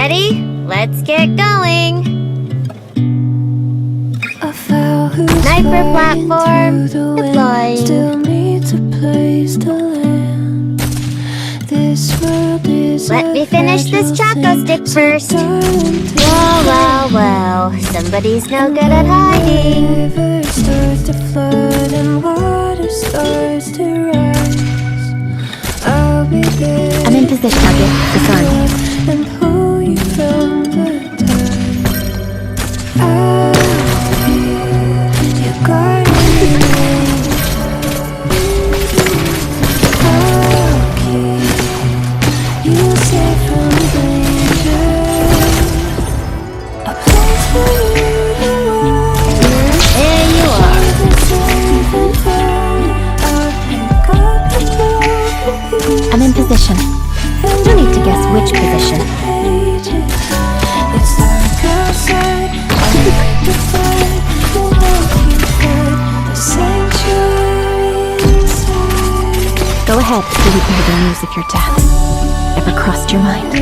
Ready? Let's get going! Sniper platform deploying. Let me finish this choco stick first. Well, somebody's no good at hiding. I'm in position, target. Disarmed. I'm in position. No need to guess which position. Go ahead, so we can hear the news of your death. Ever crossed your mind?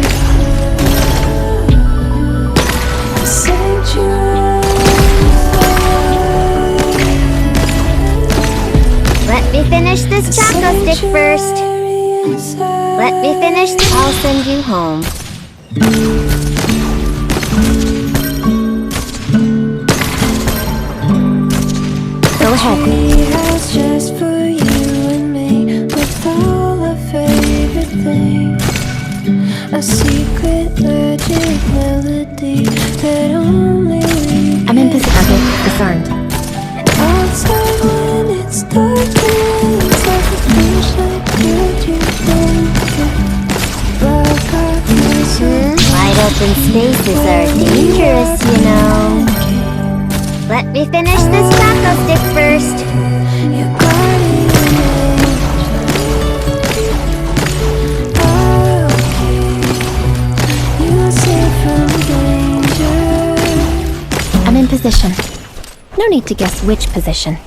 Let me finish this choco stick first. Let me finish this. I'll send you home. Go ahead. Just for you and me, with all our favorite things. A secret magic melody that only we I'm in position. Target disarmed. outside when it's dark, it's like a flashlight that you think. Wide open spaces are dangerous, you know. Let me finish this choco stick first. Your guardian angel. You're safe from danger. I'm in position. No need to guess which position.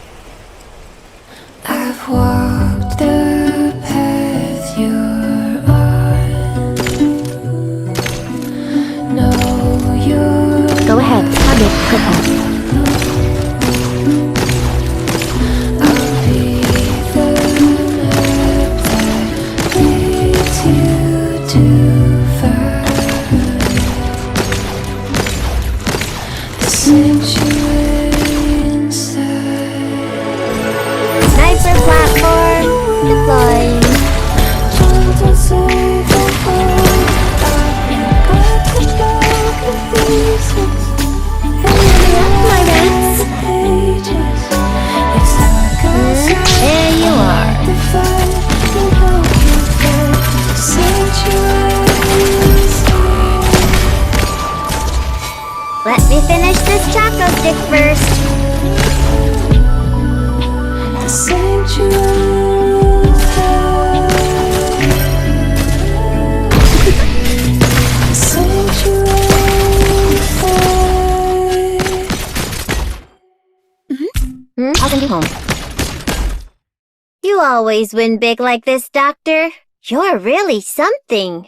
I've walked the path you're on. No, you're Go ahead. Target crippled. I'll be the map that leads you to find the sanctuary inside. Sniper platform deploying. Gentle safe and home. I've got the broken pieces. My mates. It's like There you are. the fight and hope you find the sanctuary inside. Let me finish this choco stick first. The sanctuary inside. The sanctuary inside. I'll send you home. You always win big like this, Doctor. You're really something.